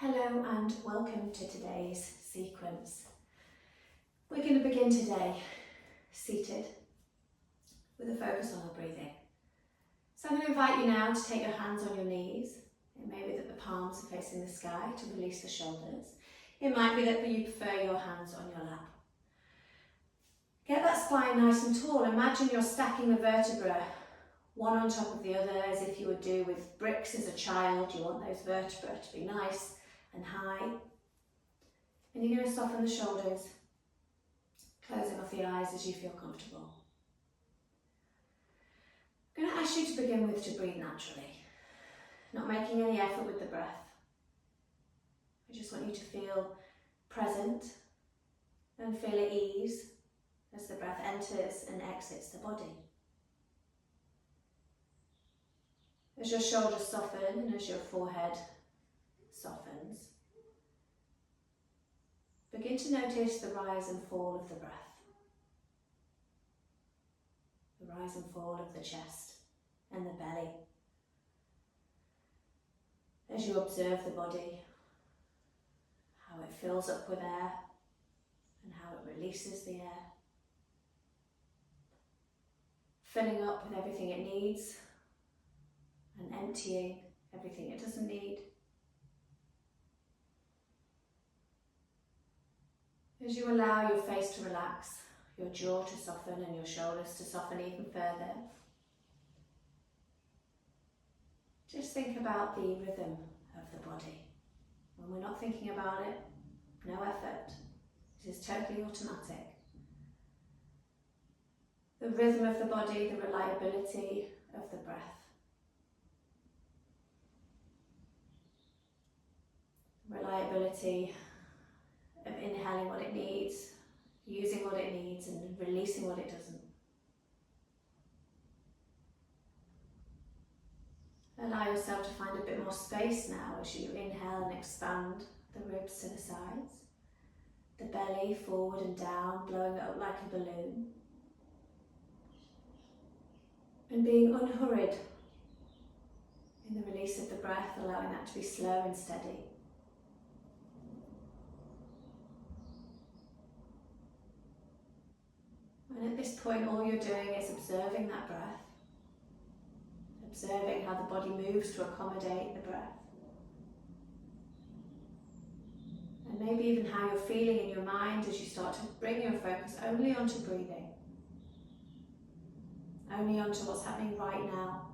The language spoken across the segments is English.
Hello and welcome to today's sequence. We're going to begin today seated with a focus on our breathing. So I'm going to invite you now to take your hands on your knees. It may be that the palms are facing the sky to release the shoulders. It might be that you prefer your hands on your lap. Get that spine nice and tall. Imagine you're stacking the vertebrae one on top of the other as if you would do with bricks as a child. You want those vertebrae to be nice and high. And you're going to soften the shoulders, closing off the eyes as you feel comfortable. I'm going to ask you to begin with to breathe naturally, not making any effort with the breath. I just want you to feel present and feel at ease as the breath enters and exits the body. As your shoulders soften and as your forehead softens, begin to notice the rise and fall of the breath, the rise and fall of the chest and the belly. As you observe the body, how it fills up with air and how it releases the air, filling up with everything it needs and emptying everything it doesn't need. As you allow your face to relax, your jaw to soften and your shoulders to soften even further, just think about the rhythm of the body. When we're not thinking about it, no effort. This is totally automatic. The rhythm of the body, the reliability of the breath. Reliability of inhaling what it needs, using what it needs, and releasing what it doesn't. Allow yourself to find a bit more space now as you inhale and expand the ribs to the sides, the belly forward and down, blowing it up like a balloon. And being unhurried in the release of the breath, allowing that to be slow and steady. And at this point, all you're doing is observing that breath, observing how the body moves to accommodate the breath. And maybe even how you're feeling in your mind as you start to bring your focus only onto breathing, only onto what's happening right now.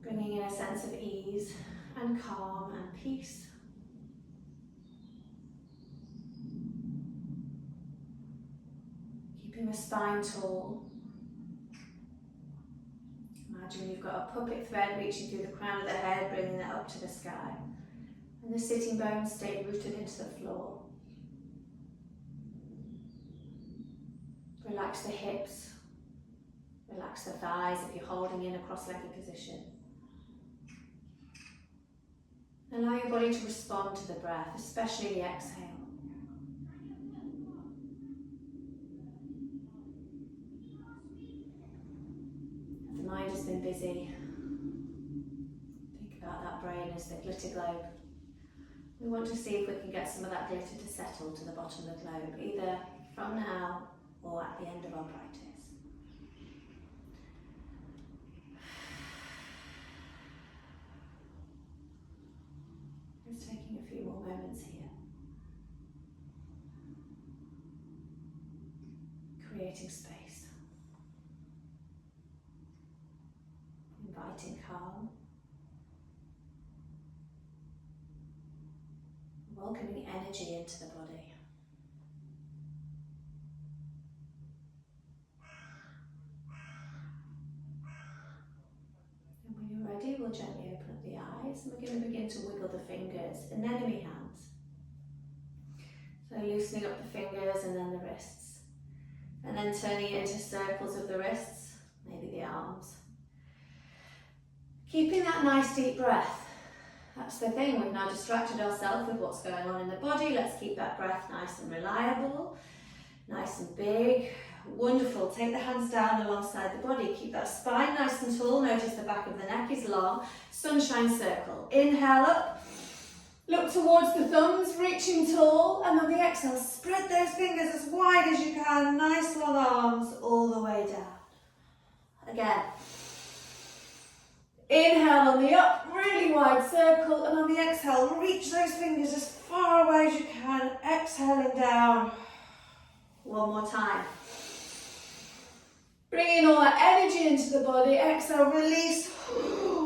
Bringing in a sense of ease and calm and peace. Keeping the spine tall. Imagine you've got a puppet thread reaching through the crown of the head, bringing that up to the sky. And the sitting bones stay rooted into the floor. Relax the hips. Relax the thighs if you're holding in a cross-legged position. Allow your body to respond to the breath, especially the exhale. The mind has been busy. Think about that brain as the glitter globe. We want to see if we can get some of that glitter to settle to the bottom of the globe, either from now or at the end of our practice. Just taking a few more moments here. Creating space. Inviting calm. Welcoming energy into the body. And when you're ready, we'll gently open up the eyes and we're going to begin to wiggle the fingers, anemone hands. So loosening up the fingers and then the wrists. And then turning it into circles of the wrists, maybe the arms. Keeping that nice deep breath. That's the thing, we've now distracted ourselves with what's going on in the body. Let's keep that breath nice and reliable, nice and big. Wonderful. Take the hands down alongside the body. Keep that spine nice and tall. Notice the back of the neck is long. Sunshine circle. Inhale up. Look towards the thumbs, reaching tall. And on the exhale, spread those fingers as wide as you can. Nice long arms all the way down. Again. Inhale on the up, really wide circle. And on the exhale, reach those fingers as far away as you can. Exhaling down. One more time. Bringing all that energy into the body. Exhale, release.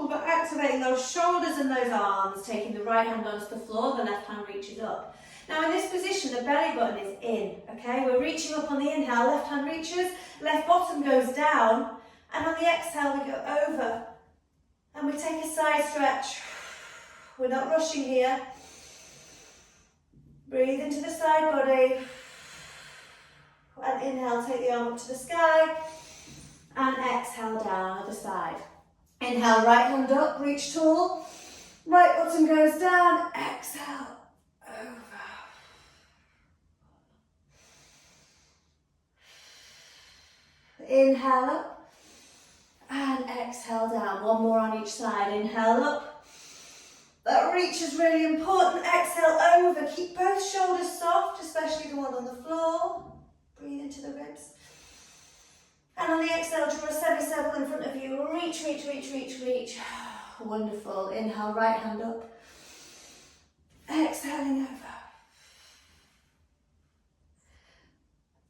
But activating those shoulders and those arms. Taking the right hand onto the floor, the left hand reaches up. Now in this position, the belly button is in. Okay, we're reaching up on the inhale. Left hand reaches, left bottom goes down. And on the exhale, we go over. And we take a side stretch. We're not rushing here. Breathe into the side body. And inhale, take the arm up to the sky. And exhale down, other side. Inhale, right hand up, reach tall. Right bottom goes down. Exhale, over. Inhale up. And exhale down. One more on each side. Inhale up. That reach is really important. Exhale over. Keep both shoulders soft, especially the one on the floor. Breathe into the ribs. And on the exhale, draw a semicircle in front of you. Reach, reach, reach, reach, reach. Wonderful. Inhale, right hand up. Exhaling over.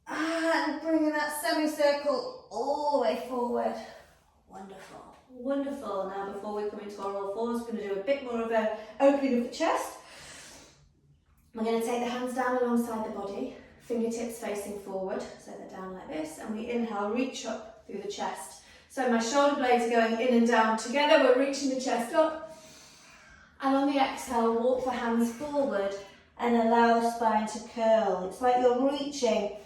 And bringing that semicircle all the way forward. Wonderful. Wonderful. Now before we come into our all fours, we're going to do a bit more of an opening of the chest. We're going to take the hands down alongside the body. Fingertips facing forward, so they're down like this, and we inhale, reach up through the chest. So my shoulder blades are going in and down together, we're reaching the chest up. And on the exhale, walk the hands forward and allow the spine to curl. It's like you're reaching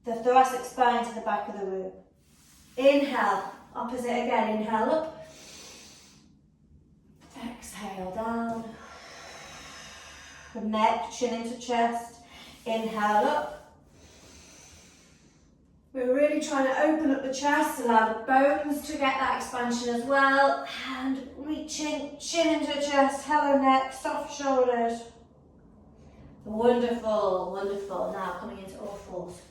the thoracic spine to the back of the room. Inhale, opposite again, inhale up. Exhale down. Neck, chin into chest. Inhale up. We're really trying to open up the chest, allow the bones to get that expansion as well. And reaching, chin into chest, hello neck, soft shoulders. Wonderful, wonderful. Now coming into all fours.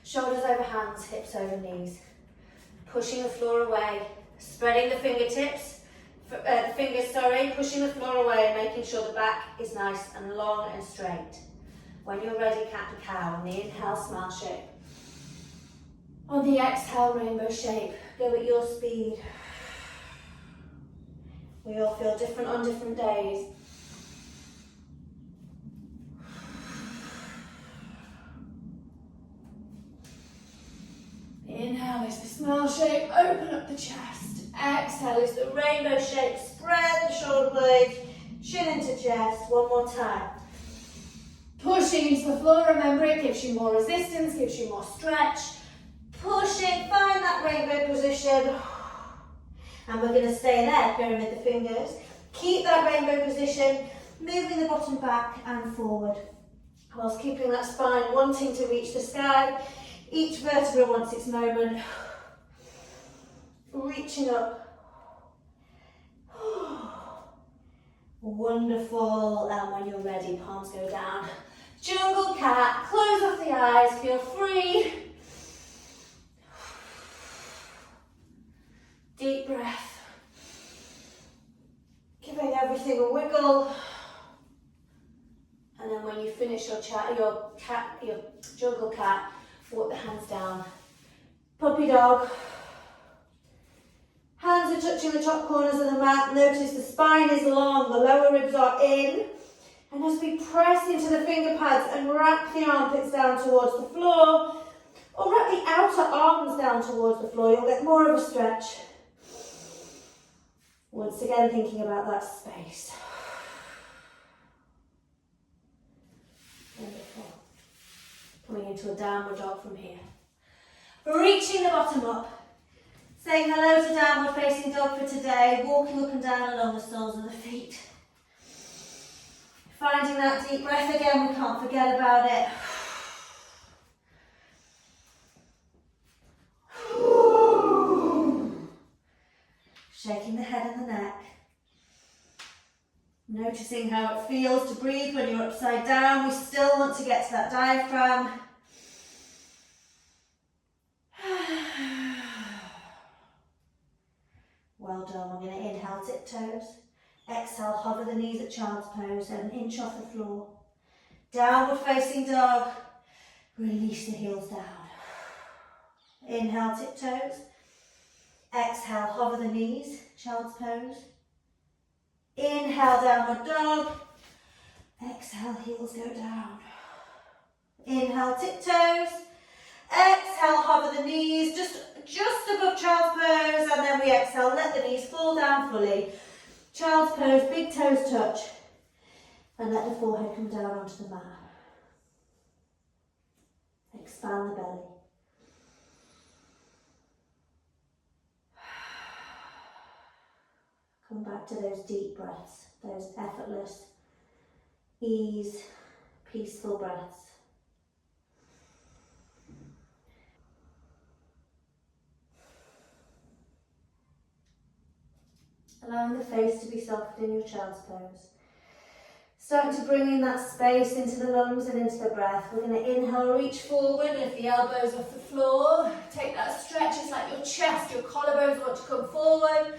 Shoulders over hands, hips over knees. Pushing the floor away, spreading the fingertips. Pushing the floor away and making sure the back is nice and long and straight. When you're ready, cat and cow. On the inhale, smile shape. On the exhale, rainbow shape. Go at your speed. We all feel different on different days. Inhale is the smile shape, open up the chest. Exhale is the rainbow shape, spread the shoulder blades, chin into chest. One more time. Pushing into the floor, remember it gives you more resistance, gives you more stretch. Pushing, find that rainbow position. And we're going to stay there, pyramid the fingers. Keep that rainbow position, moving the bottom back and forward. Whilst keeping that spine wanting to reach the sky. Each vertebra wants its moment. Reaching up. Wonderful. And when you're ready, palms go down. Jungle cat. Close off the eyes. Feel free. Deep breath. Giving everything a wiggle. And then when you finish your jungle cat, walk the hands down. Puppy dog. Hands are touching the top corners of the mat. Notice the spine is long, the lower ribs are in. And as we press into the finger pads and wrap the armpits down towards the floor, or wrap the outer arms down towards the floor, you'll get more of a stretch. Once again, thinking about that space. Wonderful. Coming into a downward dog from here. Reaching the bottom up. Saying hello to downward facing dog for today. Walking up and down along the soles of the feet. Finding that deep breath again, we can't forget about it. Shaking the head and the neck. Noticing how it feels to breathe when you're upside down. We still want to get to that diaphragm. Well done. We're going to inhale, tiptoes. Exhale, hover the knees at child's pose and an inch off the floor. Downward facing dog. Release the heels down. Inhale, tiptoes. Exhale, hover the knees, child's pose. Inhale, downward dog. Exhale, heels go down. Inhale, tiptoes. Exhale, hover the knees just above child's pose, and then we exhale, let the knees fall down fully. Child's pose, big toes touch, and let the forehead come down onto the mat. Expand the belly. Come back to those deep breaths, those effortless, ease, peaceful breaths. Allowing the face to be soft in your child's pose. Starting to bring in that space into the lungs and into the breath. We're going to inhale, reach forward, lift the elbows off the floor. Take that stretch, it's like your chest, your collarbones want to come forward.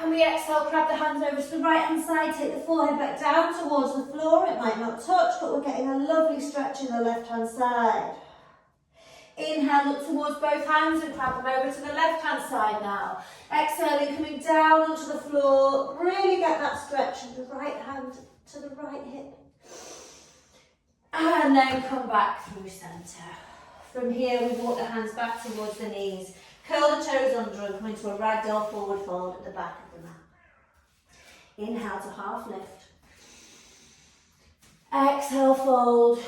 And we exhale, grab the hands over to the right hand side, take the forehead back down towards the floor. It might not touch, but we're getting a lovely stretch in the left hand side. Inhale, look towards both hands and grab them over to the left hand side now. Exhaling, coming down onto the floor. Really get that stretch of the right hand to the right hip. And then come back through centre. From here, we walk the hands back towards the knees. Curl the toes under and come into a ragdoll forward fold at the back of the mat. Inhale to half lift. Exhale, fold.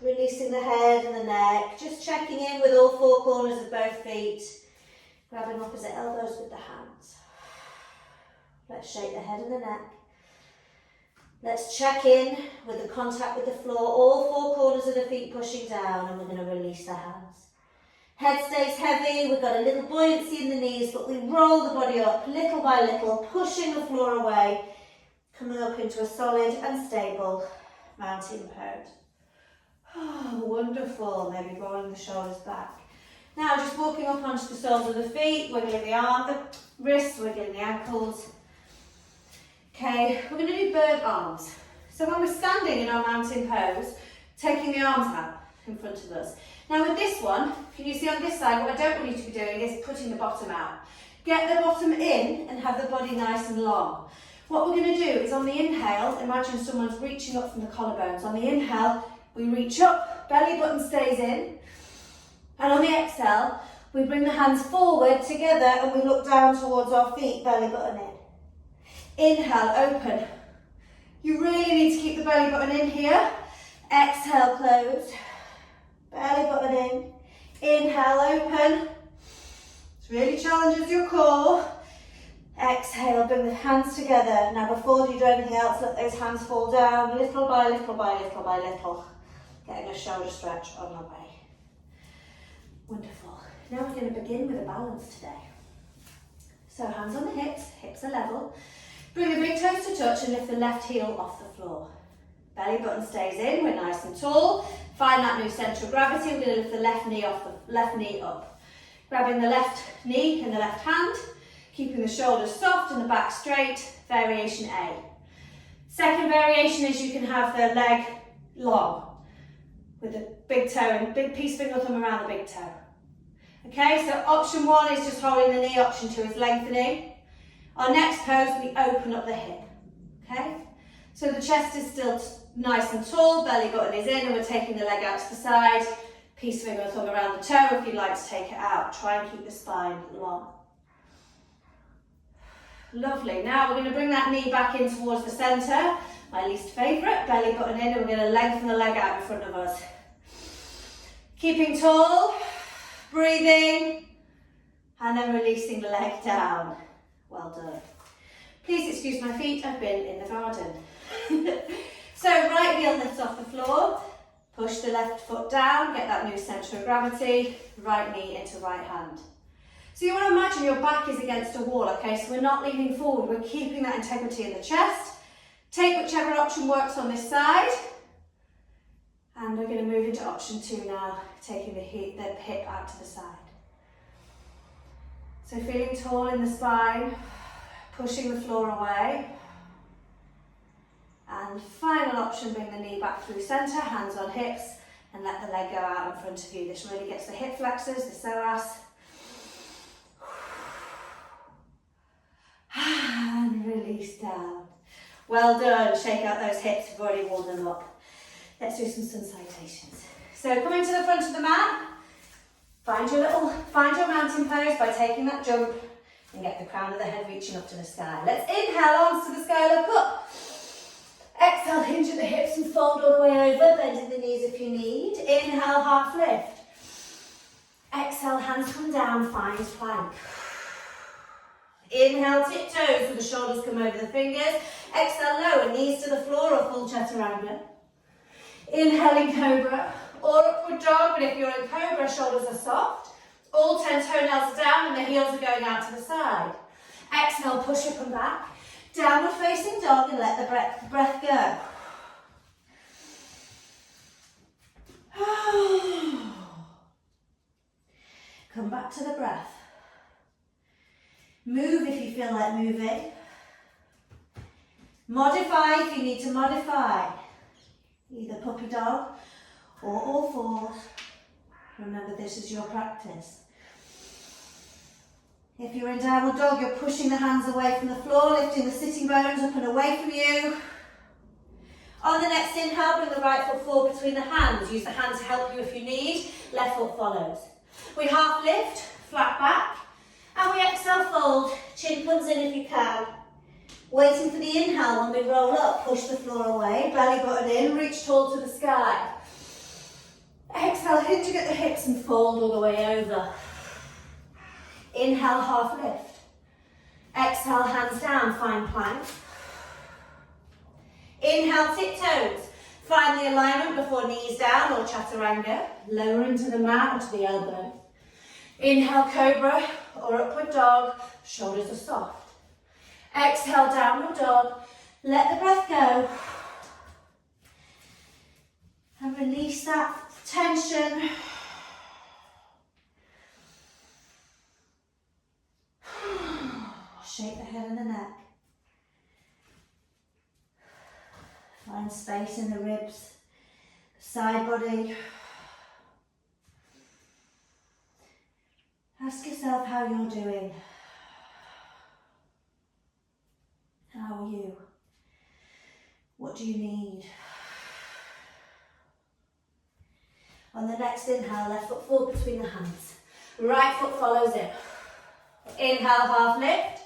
Releasing the head and the neck. Just checking in with all four corners of both feet. Grabbing opposite elbows with the hands. Let's shake the head and the neck. Let's check in with the contact with the floor. All four corners of the feet pushing down, and we're going to release the hands. Head stays heavy, we've got a little buoyancy in the knees, but we roll the body up little by little, pushing the floor away, coming up into a solid and stable mountain pose. Oh, wonderful. Maybe rolling the shoulders back. Now just walking up onto the soles of the feet, wiggling the wrists, wiggling the ankles. Okay, we're going to do bird arms. So when we're standing in our mountain pose, taking the arms out in front of us. Now with this one, can you see on this side, what I don't want you to be doing is putting the bottom out. Get the bottom in and have the body nice and long. What we're going to do is on the inhale, imagine someone's reaching up from the collarbones. On the inhale, we reach up, belly button stays in. And on the exhale, we bring the hands forward together and we look down towards our feet, belly button in. Inhale, open. You really need to keep the belly button in here. Exhale, close. Belly button in. Inhale, open. This really challenges your core. Exhale, bring the hands together. Now before you do anything else, let those hands fall down little by little by little by little. Getting a shoulder stretch on the way. Wonderful. Now we're going to begin with a balance today. So hands on the hips, hips are level. Bring the big toes to touch and lift the left heel off the floor. Belly button stays in, we're nice and tall. Find that new centre of gravity. We're going to lift the left knee up. Grabbing the left knee in the left hand, keeping the shoulders soft and the back straight. Variation A. Second variation is you can have the leg long with the big toe and big piece finger thumb around the big toe. Okay, so option one is just holding the knee. Option two is lengthening. Our next pose, we open up the hip. Okay, so the chest is still nice and tall, belly button is in, and we're taking the leg out to the side. Piece finger thumb around the toe if you'd like to take it out. Try and keep the spine long. Lovely. Now we're going to bring that knee back in towards the centre. My least favourite, belly button in, and we're going to lengthen the leg out in front of us. Keeping tall, breathing, and then releasing the leg down. Well done. Please excuse my feet, I've been in the garden. So right heel lifts off the floor, push the left foot down, get that new centre of gravity, right knee into right hand. So you want to imagine your back is against a wall, okay? So we're not leaning forward, we're keeping that integrity in the chest. Take whichever option works on this side. And we're going to move into option 2 now, taking the hip out to the side. So feeling tall in the spine, pushing the floor away. And final option, bring the knee back through centre, hands on hips, and let the leg go out in front of you. This really gets the hip flexors, the psoas. And release down. Well done, shake out those hips, we've already warmed them up. Let's do some sun salutations. So come into the front of the mat, find your mountain pose by taking that jump and get the crown of the head reaching up to the sky. Let's inhale, arms to the sky, look up. Exhale, hinge at the hips and fold all the way over, bending the knees if you need. Inhale, half lift. Exhale, hands come down, find plank. Inhale, tiptoes with the shoulders come over the fingers. Exhale, lower, knees to the floor or full chaturanga. Inhaling cobra or upward dog, but if you're in cobra, shoulders are soft. All 10 toenails are down and the heels are going out to the side. Exhale, push up and back. Downward facing dog and let the breath go. Come back to the breath. Move if you feel like moving. Modify if you need to modify. Either puppy dog or all fours. Remember, this is your practice. If you're in downward dog, you're pushing the hands away from the floor, lifting the sitting bones up and away from you. On the next inhale, bring the right foot forward between the hands. Use the hand to help you if you need. Left foot follows. We half lift, flat back, and we exhale, fold. Chin comes in if you can. Waiting for the inhale, when we roll up, push the floor away, belly button in, reach tall to the sky. Exhale, hinging at the hips and fold all the way over. Inhale, half lift. Exhale, hands down, find plank. Inhale, tiptoes. Find the alignment before knees down or chaturanga. Lower into the mat or to the elbow. Inhale, cobra or upward dog. Shoulders are soft. Exhale, downward dog. Let the breath go. And release that tension. Shake the head and the neck. Find space in the ribs, the side body. Ask yourself how you're doing. How are you? What do you need? On the next inhale, left foot forward between the hands. Right foot follows it. Inhale, half lift.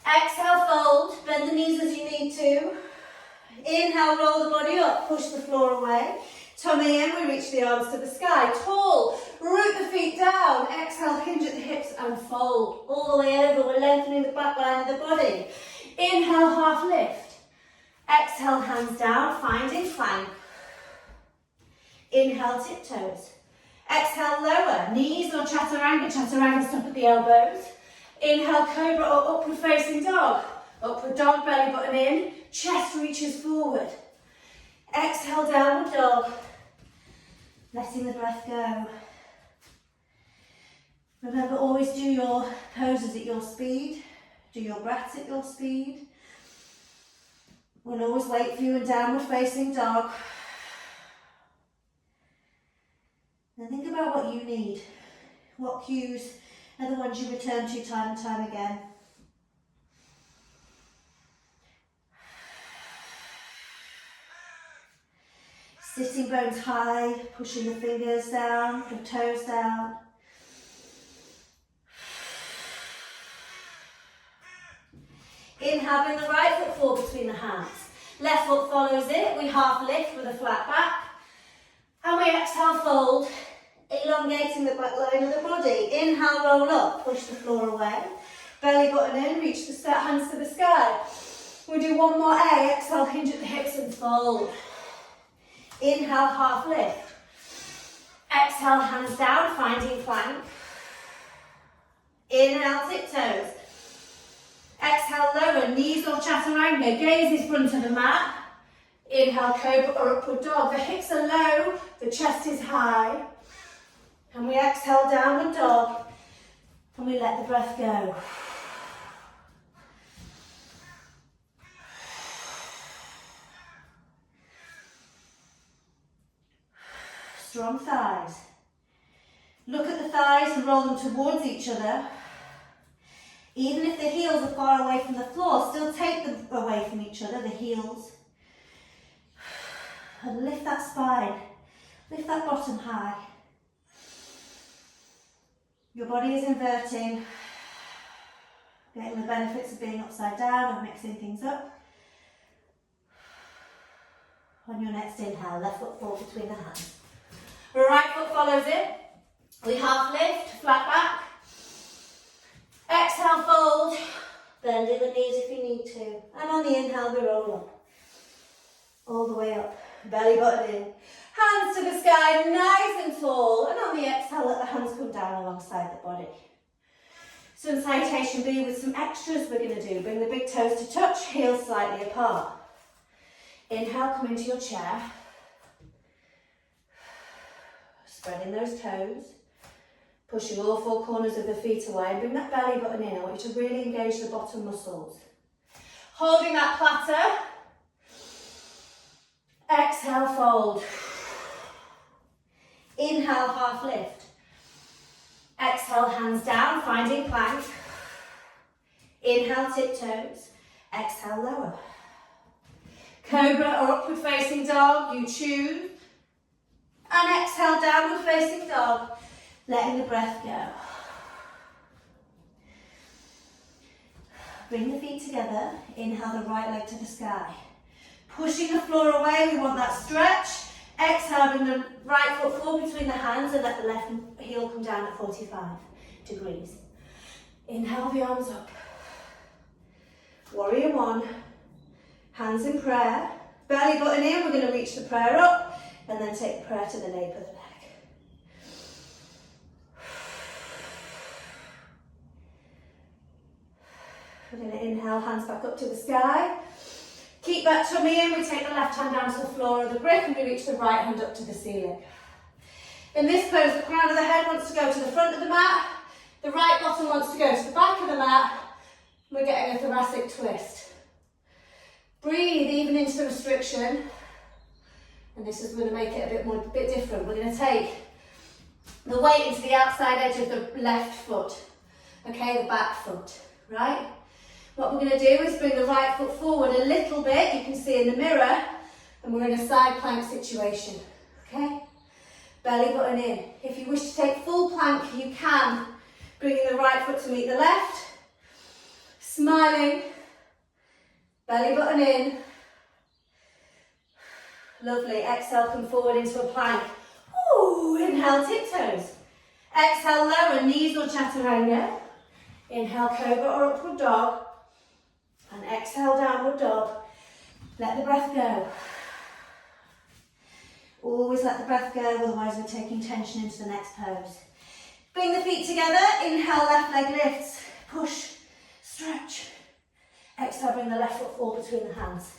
Exhale, fold. Bend the knees as you need to. Inhale, roll the body up. Push the floor away. Tummy in, we reach the arms to the sky. Tall, root the feet down. Exhale, hinge at the hips and fold. All the way over, we're lengthening the back line of the body. Inhale, half lift. Exhale, hands down, finding plank. Inhale, tiptoes. Exhale, lower, knees or chaturanga. Chaturanga, stop at the elbows. Inhale, cobra or upward facing dog. Upward dog, belly button in, chest reaches forward. Exhale, downward dog. Letting the breath go. Remember, always do your poses at your speed. Do your breaths at your speed. We'll always wait for you in downward facing dog. And think about what you need. What cues are the ones you return to time and time again. Sitting bones high, pushing the fingers down, the toes down. Inhale, bring the right foot forward between the hands. Left foot follows it. We half lift with a flat back. And we exhale, fold, elongating the back line of the body. Inhale, roll up, push the floor away. Belly button in, reach the hands to the sky. We'll do one more A. Exhale, hinge at the hips and fold. Inhale, half lift. Exhale, hands down, finding plank. Inhale, tiptoes. Exhale, lower, knees or chaturanga. Gaze is front of the mat. Inhale, cobra or upward dog. The hips are low, the chest is high. And we exhale, downward dog. And we let the breath go. Strong thighs. Look at the thighs and roll them towards each other. Even if the heels are far away from the floor, still take them away from each other, the heels. And lift that spine. Lift that bottom high. Your body is inverting. Getting the benefits of being upside down and mixing things up. On your next inhale, left foot forward between the hands. Right foot follows it. We half lift, flat back. Exhale, fold. Bending the knees if you need to. And on the inhale, we roll up. All the way up. Belly button in. Hands to the sky, nice and tall. And on the exhale, let the hands come down alongside the body. Some salutation B with some extras we're going to do. Bring the big toes to touch, heels slightly apart. Inhale, come into your chair. Spreading those toes. Pushing all four corners of the feet away. Bring that belly button in. I want you to really engage the bottom muscles. Holding that platter. Exhale, fold. Inhale, half lift. Exhale, hands down, finding plank. Inhale, tiptoes. Exhale, lower. Cobra or upward facing dog, you choose. And exhale, downward facing dog. Letting the breath go. Bring the feet together. Inhale the right leg to the sky. Pushing the floor away, we want that stretch. Exhale, bring the right foot forward between the hands and let the left heel come down at 45 degrees. Inhale the arms up. Warrior one. Hands in prayer. Belly button in, we're going to reach the prayer up and then take the prayer to the nape of the neck. We're going to inhale, hands back up to the sky. Keep that tummy in, we take the left hand down to the floor of the brick and we reach the right hand up to the ceiling. In this pose, the crown of the head wants to go to the front of the mat, the right bottom wants to go to the back of the mat. We're getting a thoracic twist. Breathe even into the restriction. And this is going to make it a bit different. We're going to take the weight into the outside edge of the left foot. Okay, the back foot, right? What we're going to do is bring the right foot forward a little bit, you can see in the mirror, and we're in a side plank situation, okay? Belly button in. If you wish to take full plank, you can, bringing the right foot to meet the left, smiling, belly button in. Lovely, exhale, come forward into a plank. Ooh, inhale, tiptoes. Exhale, lower, knees or chaturanga. Inhale, cobra or upward dog. And exhale, downward dog. Let the breath go. Always let the breath go, otherwise we're taking tension into the next pose. Bring the feet together. Inhale, left leg lifts. Push, stretch. Exhale, bring the left foot forward between the hands.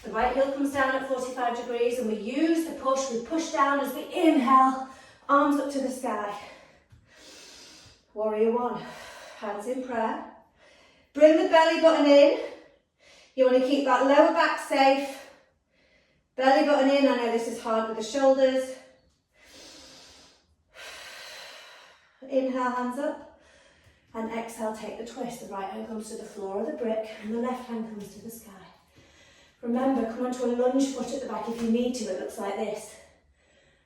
The right heel comes down at 45 degrees and we use the push. We push down as we inhale, arms up to the sky. Warrior one. Hands in prayer. Bring the belly button in. You want to keep that lower back safe. Belly button in. I know this is hard with the shoulders. Inhale, hands up. And exhale, take the twist. The right hand comes to the floor of the brick and the left hand comes to the sky. Remember, come onto a lunge foot at the back if you need to. It looks like this.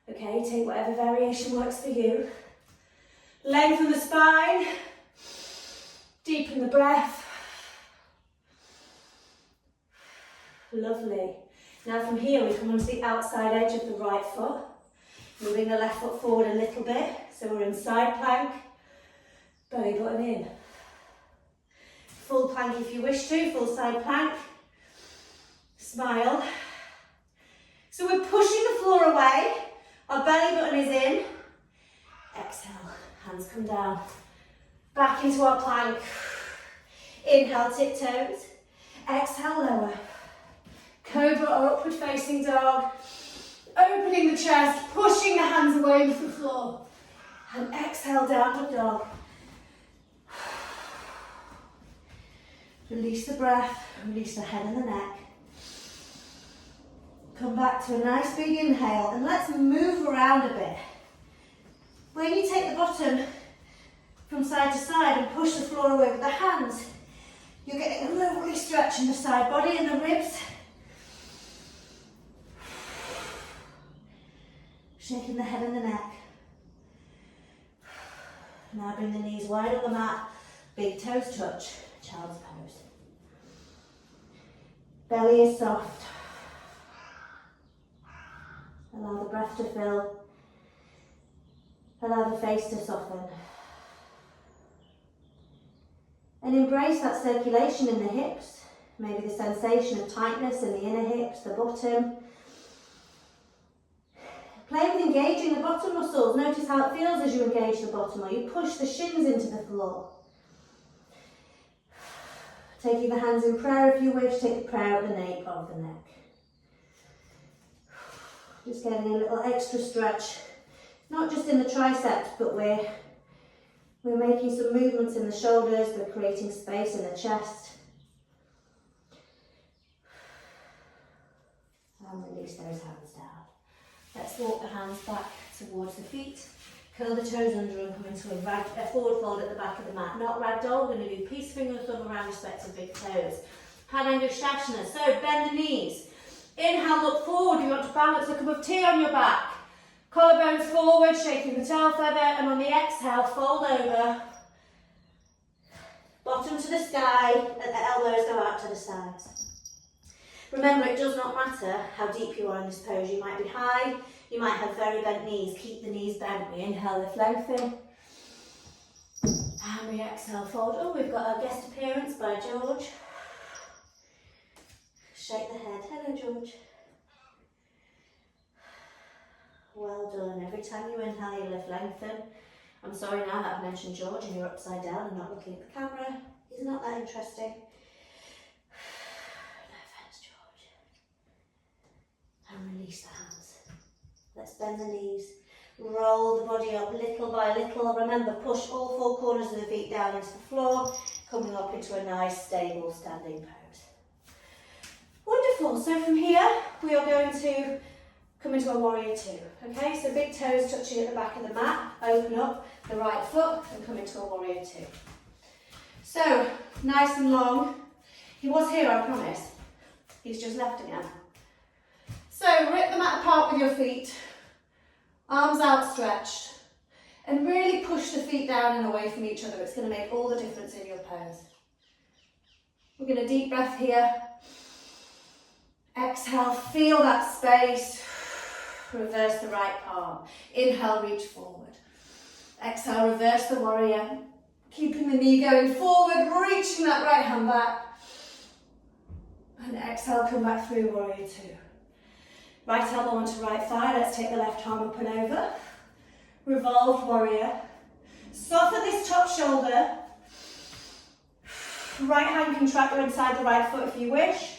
Okay, take whatever variation works for you. Lengthen the spine. Deepen the breath. Lovely. Now from here we come onto the outside edge of the right foot. Moving the left foot forward a little bit. So we're in side plank. Belly button in. Full plank if you wish to. Full side plank. Smile. So we're pushing the floor away. Our belly button is in. Exhale. Hands come down. Back into our plank. Inhale, tiptoes. Exhale, lower. Cobra or upward facing dog. Opening the chest, pushing the hands away from the floor. And exhale, downward dog. Release the breath, release the head and the neck. Come back to a nice big inhale and let's move around a bit. When you take the bottom from side to side and push the floor away with the hands, you're getting a lovely stretch in the side body and the ribs. Shaking the head and the neck. Now bring the knees wide on the mat, big toes touch, child's pose. Belly is soft. Allow the breath to fill. Allow the face to soften. And embrace that circulation in the hips, maybe the sensation of tightness in the inner hips, the bottom. Play with engaging the bottom muscles. Notice how it feels as you engage the bottom or you push the shins into the floor. Taking the hands in prayer if you wish, take the prayer at the nape of the neck. Just getting a little extra stretch, not just in the triceps, but we're making some movements in the shoulders, we're creating space in the chest. And release those hands down. Let's walk the hands back towards the feet. Curl the toes under and come into a forward fold at the back of the mat. Not ragdoll, we're going to do peace finger thumb around respective big toes. Padangusthasana, so bend the knees. Inhale, look forward, you want to balance a cup of tea on your back. Collarbones forward, shaking the tail feather, and on the exhale, fold over. Bottom to the sky, let the elbows go out to the sides. Remember, it does not matter how deep you are in this pose. You might be high, you might have very bent knees. Keep the knees bent. We inhale, lift, lengthen. And we exhale, fold. Oh, we've got our guest appearance by George. Shake the head. Hello, George. Well done. Every time you inhale, you lift, lengthen. I'm sorry now that I've mentioned George and you're upside down and not looking at the camera. He's not that interesting. And release the hands. Let's bend the knees. Roll the body up little by little. Remember, push all four corners of the feet down into the floor, coming up into a nice, stable, standing pose. Wonderful. So from here, we are going to come into a warrior two. Okay, so big toes touching at the back of the mat. Open up the right foot and come into a warrior two. So, nice and long. He was here, I promise. He's just left again. So rip the mat apart with your feet, arms outstretched, and really push the feet down and away from each other. It's going to make all the difference in your pose. We're going to deep breath here. Exhale, feel that space. Reverse the right palm. Inhale, reach forward. Exhale, reverse the warrior. Keeping the knee going forward, reaching that right hand back. And exhale, come back through warrior two. Right elbow onto right thigh, let's take the left arm up and over. Revolved warrior. Soften this top shoulder. Right hand can track you inside the right foot if you wish.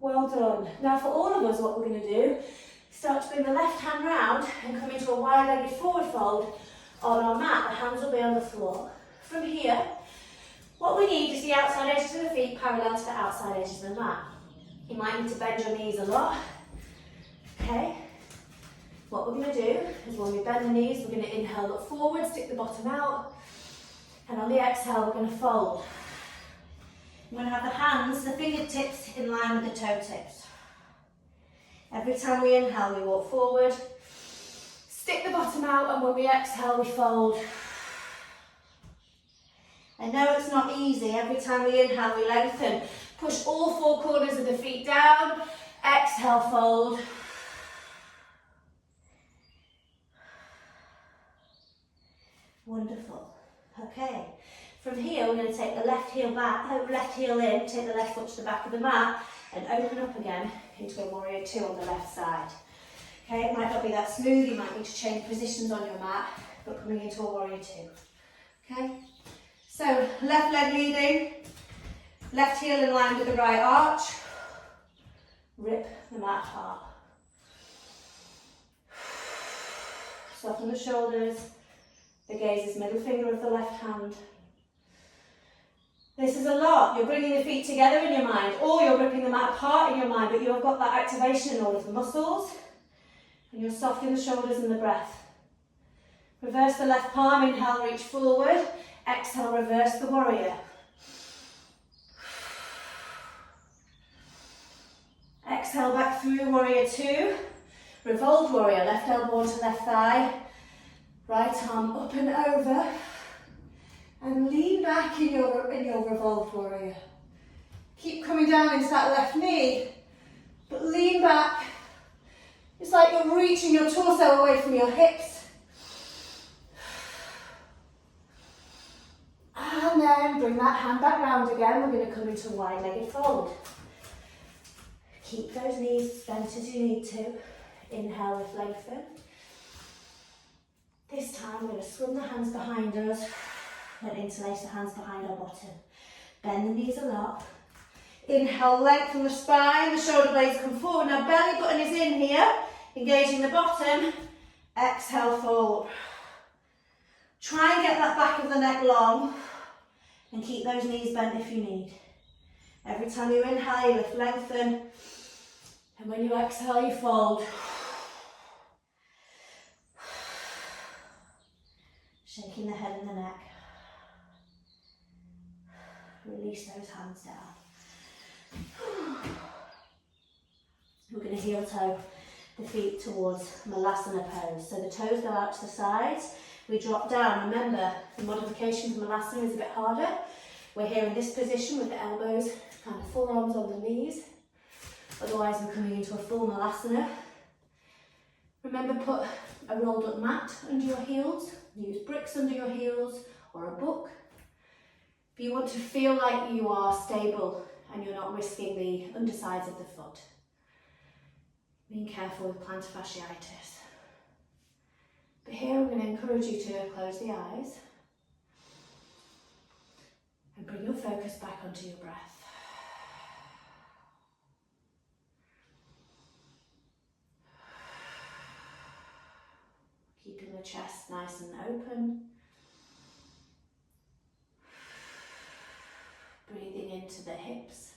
Well done. Now for all of us, what we're going to do, start to bring the left hand round and come into a wide-legged forward fold on our mat. The hands will be on the floor. From here, what we need is the outside edges of the feet parallel to the outside edges of the mat. You might need to bend your knees a lot. Okay. What we're going to do is when we bend the knees, we're going to inhale, look forward, stick the bottom out. And on the exhale, we're going to fold. We're going to have the hands, the fingertips in line with the toe tips. Every time we inhale, we walk forward. Stick the bottom out, and when we exhale, we fold. I know it's not easy. Every time we inhale, we lengthen. Push all four corners of the feet down. Exhale, fold. Wonderful. Okay. From here, we're going to take the left heel back, left heel in, take the left foot to the back of the mat, and open up again into a warrior two on the left side. Okay, it might not be that smooth, you might need to change positions on your mat, but coming into a warrior two. Okay, so left leg leading, left heel in line with the right arch, rip the mat apart. Soften the shoulders, the gaze is middle finger of the left hand. This is a lot. You're bringing the feet together in your mind, or you're ripping the mat apart in your mind, but you've got that activation in all of the muscles, and you're softening the shoulders and the breath. Reverse the left palm, inhale, reach forward, exhale, reverse the warrior. Exhale back through warrior two, revolved warrior, left elbow onto left thigh, right arm up and over, and lean back in your revolved warrior. Keep coming down into that left knee, but lean back. It's like you're reaching your torso away from your hips. And then bring that hand back round again. We're going to come into wide-legged fold. Keep those knees bent as you need to. Inhale, lift, lengthen. This time we're going to scrum the hands behind us and interlace the hands behind our bottom. Bend the knees a lot. Inhale, lengthen the spine, the shoulder blades come forward. Now belly button is in here, engaging the bottom. Exhale, fold. Try and get that back of the neck long and keep those knees bent if you need. Every time you inhale, you lift, lengthen. And when you exhale, you fold. Shaking the head and the neck. Release those hands down. We're going to heel toe the feet towards Malasana pose. So the toes go out to the sides. We drop down. Remember, the modification from Malasana is a bit harder. We're here in this position with the elbows, kind of forearms on the knees. Otherwise, we're coming into a full Malasana. Remember, put a rolled up mat under your heels. Use bricks under your heels or a book. If you want to feel like you are stable and you're not risking the undersides of the foot. Being careful with plantar fasciitis. But here I'm going to encourage you to close the eyes and bring your focus back onto your breath. Keeping the chest nice and open. Breathing into the hips.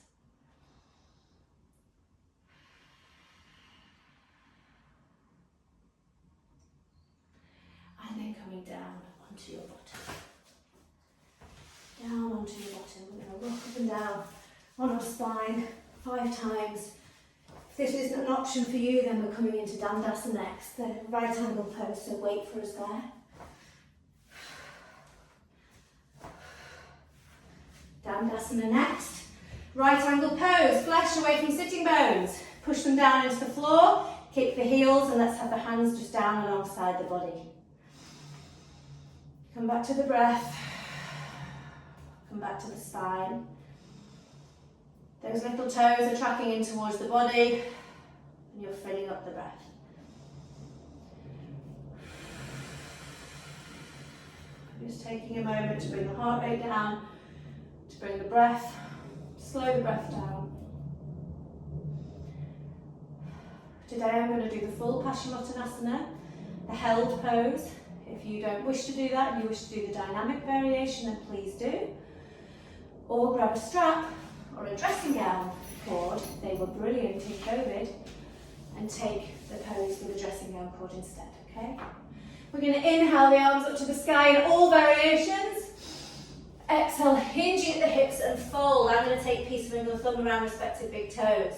And then coming down onto your bottom. Down onto your bottom. We're going to rock up and down on our spine 5 times. If this isn't an option for you, then we're coming into Dandasana next, the right angle pose, so wait for us there. Dandasana next. Right angle pose, flesh away from sitting bones. Push them down into the floor, kick the heels, and let's have the hands just down alongside the body. Come back to the breath. Come back to the spine. Those little toes are tracking in towards the body, and you're filling up the breath. Just taking a moment to bring the heart rate down, to bring the breath, slow the breath down. Today I'm going to do the full Paschimottanasana, the held pose. If you don't wish to do that and you wish to do the dynamic variation, then please do. Or grab a strap or a dressing gown cord, they were brilliant in COVID, and take the pose with a dressing gown cord instead, okay? We're going to inhale the arms up to the sky in all variations. Exhale, hinging at the hips and fold. I'm going to take piece of the thumb around respective big toes.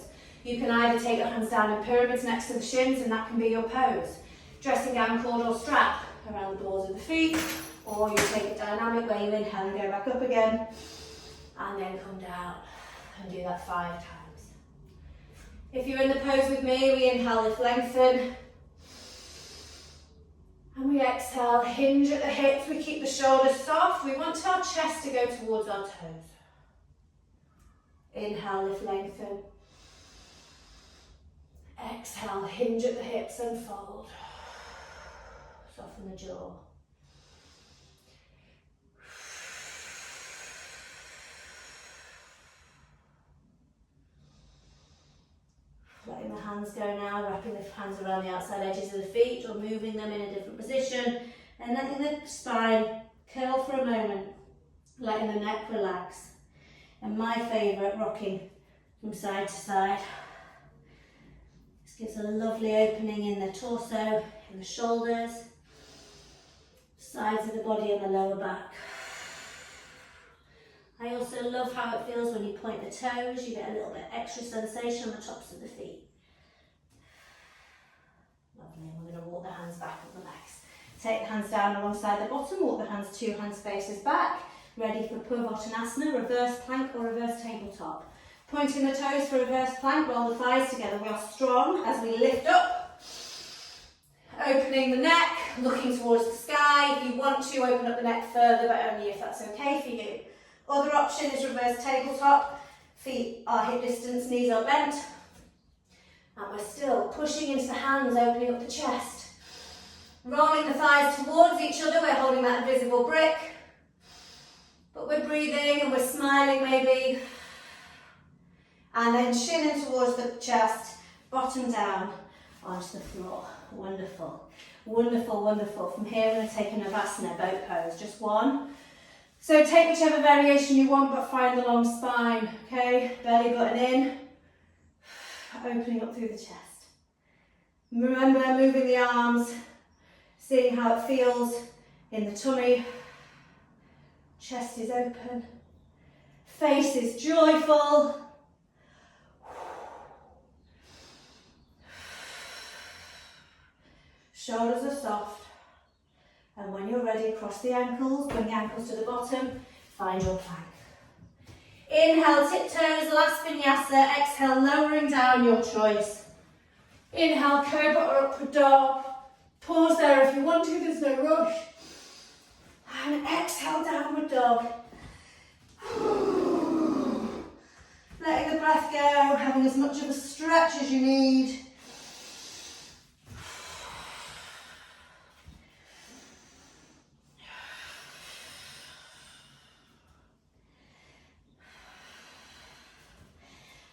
You can either take your hands down in pyramids next to the shins, and that can be your pose. Dressing gown cord or strap around the balls of the feet, or you take it dynamic where you inhale and go back up again, and then come down and do that 5 times. If you're in the pose with me, we inhale, lift, lengthen, and we exhale, hinge at the hips. We keep the shoulders soft. We want our chest to go towards our toes. Inhale, lift, lengthen. exhale, hinge at the hips and fold. Soften the jaw. Letting the hands go now, wrapping the hands around the outside edges of the feet or moving them in a different position, and letting the spine curl for a moment, letting the neck relax. And my favourite, rocking from side to side. This gives a lovely opening in the torso, in the shoulders, sides of the body and the lower back. I also love how it feels when you point the toes. You get a little bit extra sensation on the tops of the feet. Lovely, and we're going to walk the hands back up the legs. Take the hands down alongside the bottom, walk the hands 2 hands faces back. Ready for Purvottanasana, reverse plank or reverse tabletop. Pointing the toes for reverse plank, roll the thighs together. We are strong as we lift up. Opening the neck, looking towards the sky. If you want to, open up the neck further, but only if that's okay for you. Other option is reverse tabletop. Feet are hip distance, knees are bent. And we're still pushing into the hands, opening up the chest. Rolling the thighs towards each other, we're holding that invisible brick. But we're breathing and we're smiling maybe. And then chin in towards the chest, bottom down onto the floor. Wonderful, wonderful, wonderful. From here we're going to take a Navasana, boat pose, just one. So take whichever variation you want, but find the long spine, okay? Belly button in, opening up through the chest. Remember moving the arms, seeing how it feels in the tummy. Chest is open, face is joyful. Shoulders are soft. And when you're ready, cross the ankles, bring the ankles to the bottom, find your plank. Inhale, tiptoes, last vinyasa. Exhale, lowering down, your choice. Inhale, cobra or upward dog. Pause there if you want to, there's no rush. And exhale, downward dog. Letting the breath go, having as much of a stretch as you need.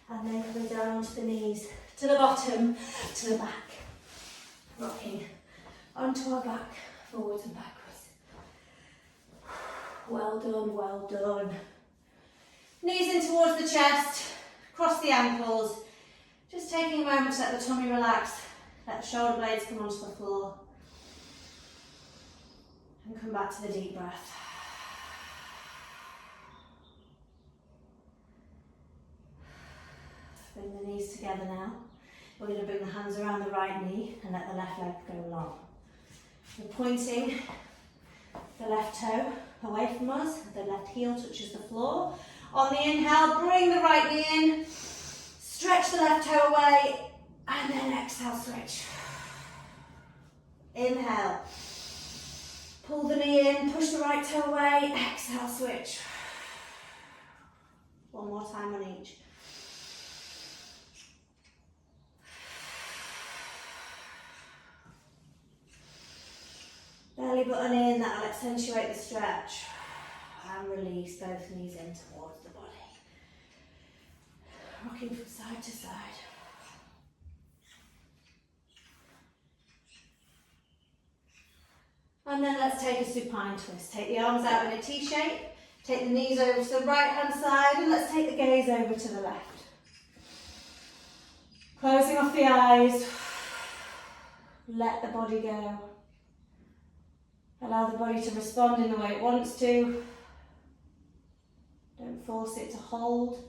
And then coming down onto the knees, to the bottom, to the back. Rocking onto our back, forwards and backwards. Well done, well done. Knees in towards the chest, cross the ankles. Just taking a moment to let the tummy relax, let the shoulder blades come onto the floor. And come back to the deep breath. Bring the knees together now. We're going to bring the hands around the right knee and let the left leg go long. We're pointing the left toe away from us, the left heel touches the floor. On the inhale, bring the right knee in, stretch the left toe away, and then exhale, switch. Inhale, pull the knee in, push the right toe away, exhale, switch. One more time on each. Belly button in, that'll accentuate the stretch. And release both knees in towards the body. Rocking from side to side. And then let's take a supine twist. Take the arms out in a T shape. Take the knees over to the right hand side and let's take the gaze over to the left. Closing off the eyes. Let the body go. Allow the body to respond in the way it wants to. Don't force it to hold.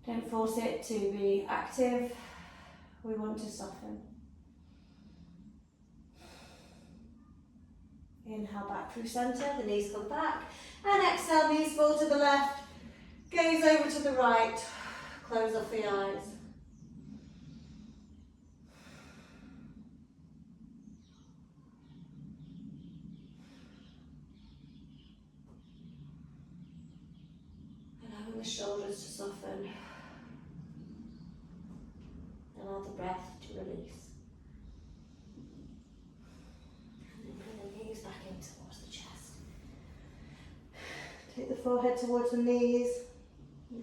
Don't force it to be active. We want to soften. Inhale back through centre, the knees come back. And exhale, knees fall to the left. Gaze over to the right. Close off the eyes. Allowing the shoulders to soften. Allow the breath to release. And then bring the knees back in towards the chest. Take the forehead towards the knees,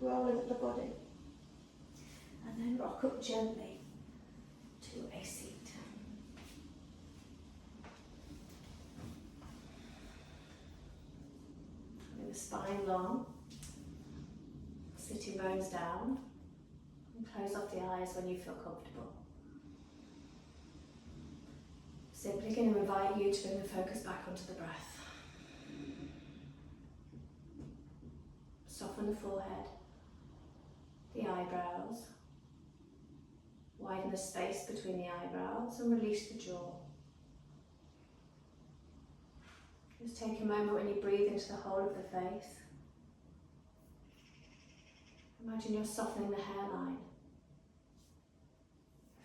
rolling up the body. And then rock up gently to a seat. With the spine long, sitting bones down, and close off the eyes when you feel comfortable. Simply going to invite you to bring the focus back onto the breath. Soften the forehead, the eyebrows, widen the space between the eyebrows and release the jaw. Just take a moment when you breathe into the whole of the face. Imagine you're softening the hairline,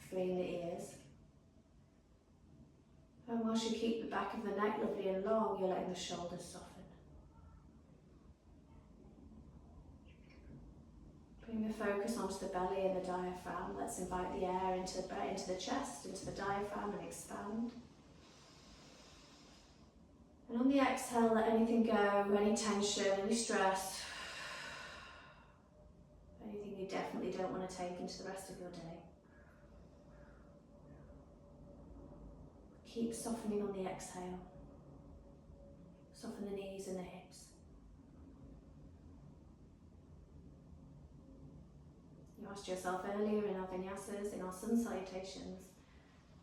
freeing the ears. And whilst you keep the back of the neck lovely and long, you're letting the shoulders soften. Bring the focus onto the belly and the diaphragm. Let's invite the air into the chest, into the diaphragm, and expand. And on the exhale, let anything go, any tension, any stress, anything you definitely don't want to take into the rest of your day. Keep softening on the exhale. Soften the knees and the hips. You asked yourself earlier in our vinyasas, in our sun salutations,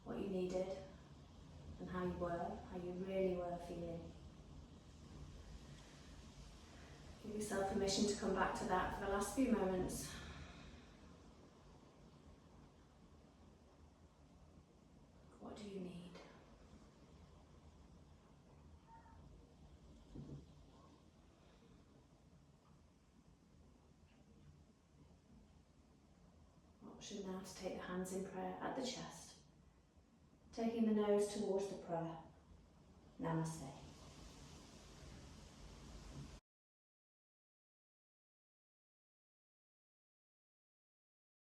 what you needed and how you were, how you really were feeling. Give yourself permission to come back to that for the last few moments. What do you need? Option now to take the hands in prayer at the chest, taking the nose towards the prayer. Namaste.